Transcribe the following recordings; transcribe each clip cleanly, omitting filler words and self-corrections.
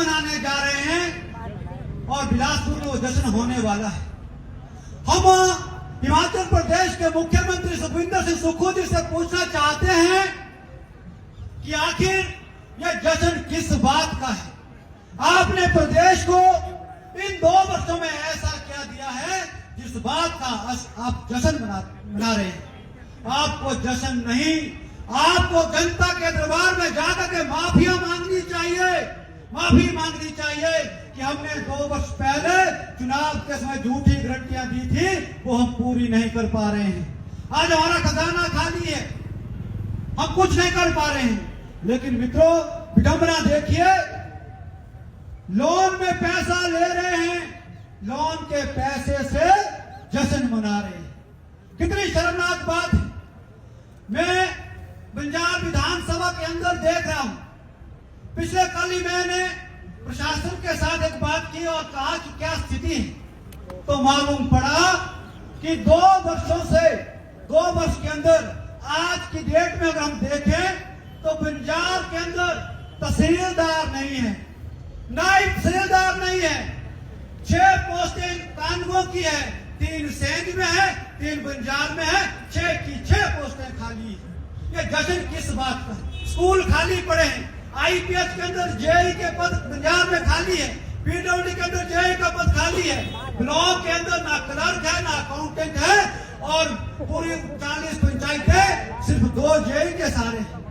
मनाने जा रहे हैं और बिलासपुर में वो जश्न होने वाला है। हम हिमाचल प्रदेश के मुख्यमंत्री सुखविंदर सिंह सुक्खू जी से पूछना चाहते हैं कि आखिर यह जश्न किस बात का है? आपने प्रदेश को इन 2 वर्षों में ऐसा क्या दिया है जिस बात का आप जश्न मना रहे हैं? आपको जश्न नहीं, आपको जनता के दरबार में जाकर के माफी मांगनी चाहिए कि हमने 2 वर्ष पहले चुनाव के समय झूठी गारंटियां दी थी, वो हम पूरी नहीं कर पा रहे हैं। आज हमारा खजाना खाली है, हम कुछ नहीं कर पा रहे हैं। लेकिन मित्रों, विडंबना देखिए, लोन में पैसा ले रहे हैं, लोन के पैसे से जश्न मना रहे हैं। कितनी शर्मनाक बात है। मैं बंजार विधानसभा के अंदर देख रहा हूं, पिछले कल ही मैंने प्रशासन के साथ एक बात की और कहा कि क्या स्थिति है, तो मालूम पड़ा कि 2 वर्ष के अंदर आज की डेट में अगर हम देखें तो बंजार के अंदर तहसीलदार नहीं है, नायब तहसीलदार नहीं है। 6 पोस्टें कानगो की है, 3 सेंध में है, 3 बंजार में है, 6 की 6 पोस्टें खाली है। ये जश्न किस बात का? स्कूल खाली पड़े हैं, आईपीएस के अंदर जेई के पद बंजार में खाली है, पीडब्ल्यूडी के अंदर जेई का पद खाली है, ब्लॉक के अंदर ना क्लर्क है ना अकाउंटेंट है, और पूरी 40 पंचायतें सिर्फ 2 जेई के सारे हैं।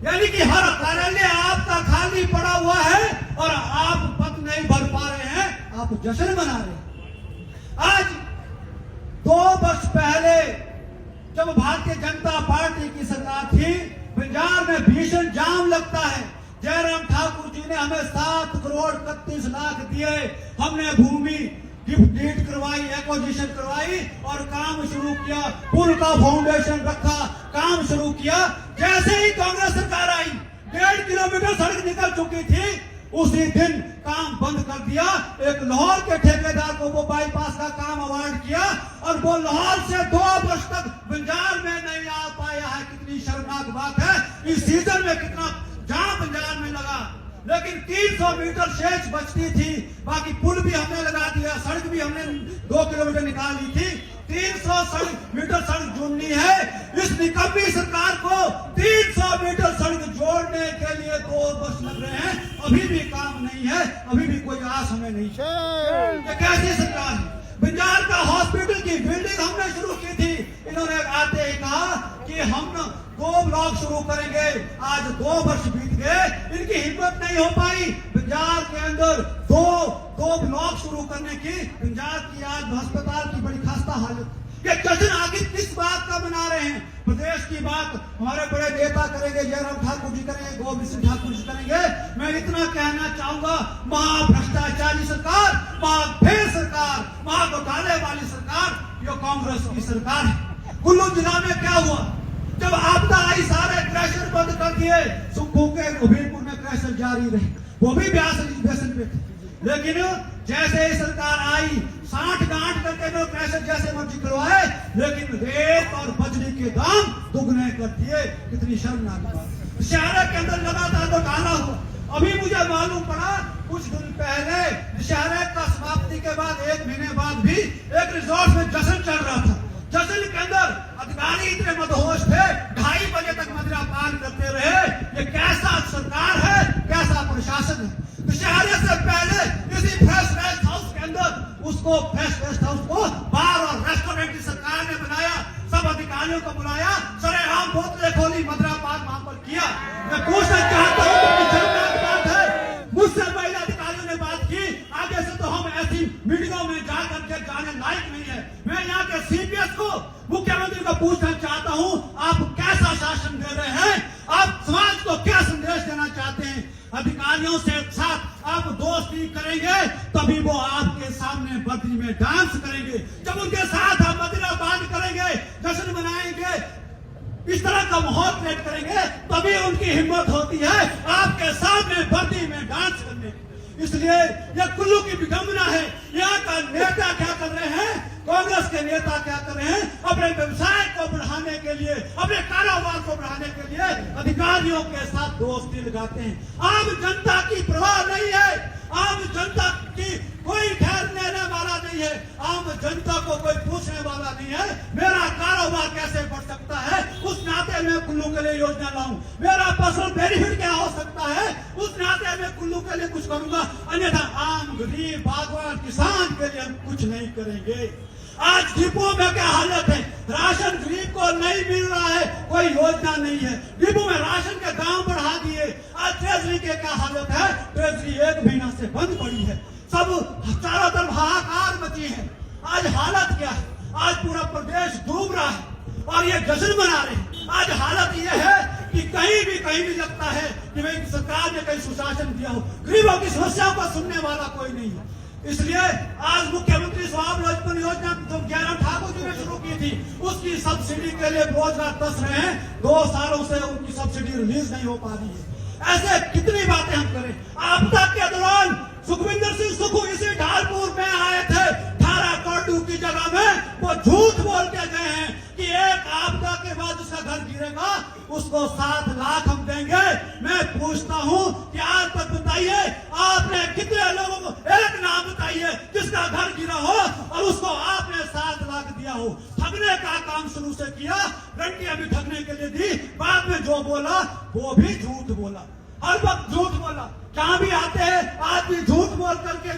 यानी कि हर कार्यालय आपका खाली पड़ा हुआ है और आप पद नहीं भर पा रहे हैं, आप जश्न मना रहे हैं। आज 2 वर्ष पहले जब भारतीय जनता पार्टी की सरकार थी, बंजार में भीषण जाम लगता है। जयराम ठाकुर जी ने हमें 7 करोड़ 31 लाख दिए, हमने भूमि गिफ्ट डीड करवाई, एक्विजिशन करवाई और काम शुरू किया, पुल का फाउंडेशन रखा, काम शुरू किया। जैसे ही कांग्रेस सरकार आई, 1.5 किलोमीटर सड़क निकल चुकी थी, उसी दिन काम बंद कर दिया। एक लाहौर के ठेकेदार को वो बाईपास का काम अवार्ड किया और वो लाहौर से 2 वर्ष तक बंजार में नहीं आ पाया है। कितनी शर्मनाक बात है। इस सीजन में कितना जाम बंजार में लगा, लेकिन 300 मीटर शेष बचती थी, बाकी पुल भी हमने लगा दिया, सड़क भी हमने 2 किलोमीटर निकाल ली थी। 300 मीटर सड़क जोड़नी है। इस निकम्मी सरकार को 300 मीटर सड़क जोड़ने के लिए 2 वर्ष लग रहे हैं, अभी भी काम नहीं है, अभी भी कोई आस हमें नहीं है। ये कैसी सरकार है? बंजार का हॉस्पिटल की बिल्डिंग हमने शुरू की थी, इन्होंने आते ही कहा कि हम 2 ब्लॉक शुरू करेंगे। आज 2 वर्ष बीत गए, इनकी हिम्मत नहीं हो पाई बंजार के अंदर 2 ब्लॉक शुरू करने की। बंजार की आज अस्पताल की बड़ी खस्ता हालत। ये जश्न आखिर किस बात का मना रहे हैं? प्रदेश की बात हमारे बड़े नेता करेंगे, जयराम ठाकुर जी करेंगे, गोविंद सिंह ठाकुर जी करेंगे। मैं इतना कहना चाहूंगा, महाभ्रष्टाचारी सरकार, महाफेर सरकार, महाघोटाले वाली सरकार, ये कांग्रेस की सरकार है। कुल्लू जिला में क्या हुआ? जब आपदा आई, सारे क्रैशर बंद कर दिए। सुक्खू के हबीबपुर में क्रैशर जारी रहे, वो भी व्यसन पे थे। लेकिन जैसे ही सरकार आई, 60 गांठ करके जो क्रैशर जैसे मर्जी करवाए, लेकिन रेत और बजरी के दाम दुगने कर दिए। कितनी शर्मनाक बात। शहर के अंदर लगातार घोटाला हुआ। अभी मुझे मालूम पड़ा कुछ दिन पहले दशहरे का समाप्ति के बाद 1 महीने बाद भी एक रिजॉर्ट में जश्न चल रहा था। जश्न के अंदर अधिकारी इतने मदहोश थे, 2:30 बजे तक मदिरा पान करते रहे। ये कैसा सरकार है, कैसा प्रशासन है? दशहरे से पहले इसी फ्रेश रेस्ट हाउस के अंदर उसको फ्रेश रेस्ट हाउस को बार और रेस्टोरेंट की सरकार ने बनाया। सब अधिकारियों को बुलाया, सरेआम बोतलें खोली, मदिरा पान वहां पर किया। मैं पूछना चाहता हूँ, बात है मुझसे महिला अधिकारियों ने बात की, आगे से तो हम ऐसी मीटिंगों में जाकर के जाने लायक नहीं है। मैं यहाँ के सीपीएस को, मुख्यमंत्री को पूछना चाहता हूँ, आप कैसा शासन दे रहे हैं? आप समाज को क्या संदेश देना चाहते हैं? अधिकारियों से साथ आप दोस्ती करेंगे तभी वो आपके सामने बर्दी में डांस करेंगे। जब उनके साथ आप मदिरा पान करेंगे, जश्न मनाएंगे, इस तरह का माहौल क्रिएट करेंगे, तभी उनकी हिम्मत होती है आपके सामने बर्दी में डांस करने की। इसलिए यह कुल्लू की विडंबना है। यहाँ का नेता क्या कर रहे हैं, कांग्रेस के नेता क्या कर रहे हैं? अपने व्यवसाय को बढ़ाने के लिए, अपने कारोबार को बढ़ाने के लिए अधिकारियों के साथ दोस्ती लगाते हैं। आम जनता की परवाह नहीं है। जनता को कोई पूछने वाला नहीं है। मेरा कारोबार कैसे बढ़ सकता है, उस नाते मैं कुल्लू के लिए योजना लाऊं। मेरा पर्सनल बेनिफिट क्या हो सकता है, उस नाते मैं कुल्लू के लिए कुछ करूंगा। अन्यथा आम गरीब बागवान किसान के लिए हम कुछ नहीं करेंगे। आज डिपो में क्या हालत है, राशन गरीब को नहीं मिल रहा है, कोई योजना नहीं है। डिपो में राशन के दाम बढ़ा दिए। आज ट्रेजरी के क्या हालत है, ट्रेजरी 1 महीना से बंद पड़ी है। सब चारों तरफ हाहाकार मची है। आज हालत क्या है, आज पूरा प्रदेश डूब रहा है और ये जश्न मना रहे हैं। आज हालत ये है कि कहीं भी लगता है कि भाई सरकार ने कहीं सुशासन दिया हो, गरीबों की समस्याओं को सुनने वाला कोई नहीं है। इसलिए आज मुख्यमंत्री स्वावलंबन योजना जो जयराम ठाकुर जी ने शुरू की थी, उसकी सब्सिडी के लिए रोजगार तरस रहे हैं। 2 सालों से उनकी सब्सिडी रिलीज नहीं हो पा रही है। ऐसे कितनी बातें हम करें। आपदा के दौरान सुखविंदर सिंह सुक्खू इसी ढालपुर में आए थे, 18 करोड़ की जगह में वो झूठ बोल के गए हैं कि एक आपदा के बाद उसका घर गिरेगा, उसको 7 लाख हम देंगे। मैं पूछता हूं कि आज तक बताइए आपने कितने लोगों को, एक नाम बताइए जिसका घर गिरा हो और उसको आपने 7 लाख दिया हो। ठगने का काम शुरू से किया, गंटियां भी ठगने के लिए दी, बाद में जो बोला वो भी झूठ बोला, हर वक्त झूठ बोला। जहां भी आते हैं आज भी झूठ बोल करके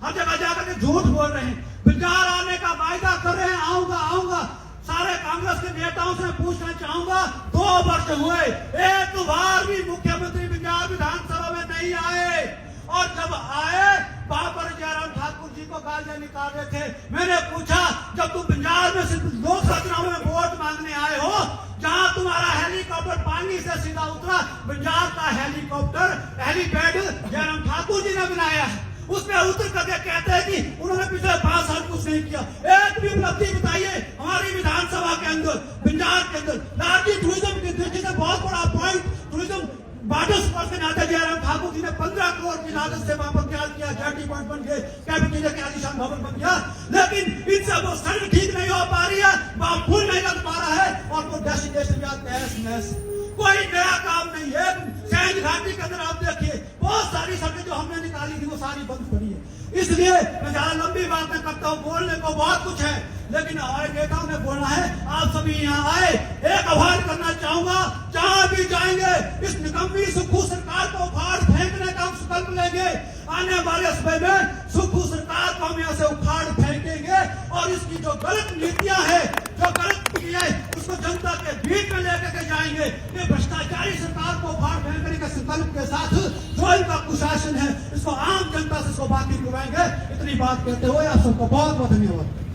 हर जगह जाकर के झूठ बोल रहे हैं। बिजार आने का वायदा कर रहे हैं, आऊंगा। सारे कांग्रेस के नेताओं से पूछना चाहूंगा, 2 वर्ष हुए, एक बार भी मुख्यमंत्री बिजार विधानसभा में नहीं आए। और जब आए वहां पर जयराम ठाकुर जी को गालियां निकाल रहे थे। मैंने पूछा, जब तुम पंजाब में सिर्फ लोकसभा चुनाव में वोट मांगने आए हो, जहां तुम्हारा हेलीकॉप्टर पानी से सीधा उतरा, पंजाब का हेलीपैड जयराम ठाकुर जी ने बनाया है, उसमें उतर करके कहते हैं कि उन्होंने पिछले 5 साल कुछ नहीं किया। एक भी उपलब्धि बताइए हमारी विधानसभा के अंदर, पंजाब के अंदर। राज्य टूरिज्म की दृष्टि से बहुत बड़ा पॉइंट टूरिज्म वाटर स्पोर्ट्स के नाते जयराम ठाकुर जी ने 15 करोड़ की लागत से वहां पर क्या किया, जेटी पॉइंट बन गए, कैपिटल के आलिशान भवन बन गया। लेकिन इनसे वो सड़क ठीक नहीं हो पा रही है, वहां फूल नहीं लग पा रहा है और वो डेस्टिनेशन या तहस कोई नया काम नहीं है। सैंज घाटी के अंदर आप देखिए, बहुत सारी सड़कें जो हमने निकाली थी वो सारी बंद पड़ी है। इसलिए मैं ज्यादा लंबी बात नहीं करता हूँ, बोलने को बहुत कुछ है, लेकिन हमारे नेताओं ने बोलना है। आप सभी यहाँ आए, एक आह्वान करना चाहूंगा, जहां भी जाएंगे इस निकम्मी सुक्खू सरकार को उखाड़ फेंकने का हम संकल्प लेंगे। आने वाले समय में सुक्खू सरकार को हम यहाँ से उखाड़ फेंकेंगे और इसकी जो गलत नीतियां है, जो गलत है, उसको जनता के बीच में लेकर के जाएंगे। ये भ्रष्टाचारी सरकार को उखाड़ फेंकने के संकल्प के साथ जो इनका कुशासन है, इसको आम जनता से इसको बाकी करवाएंगे। इतनी बात कहते हुए आप सबको बहुत बहुत धन्यवाद।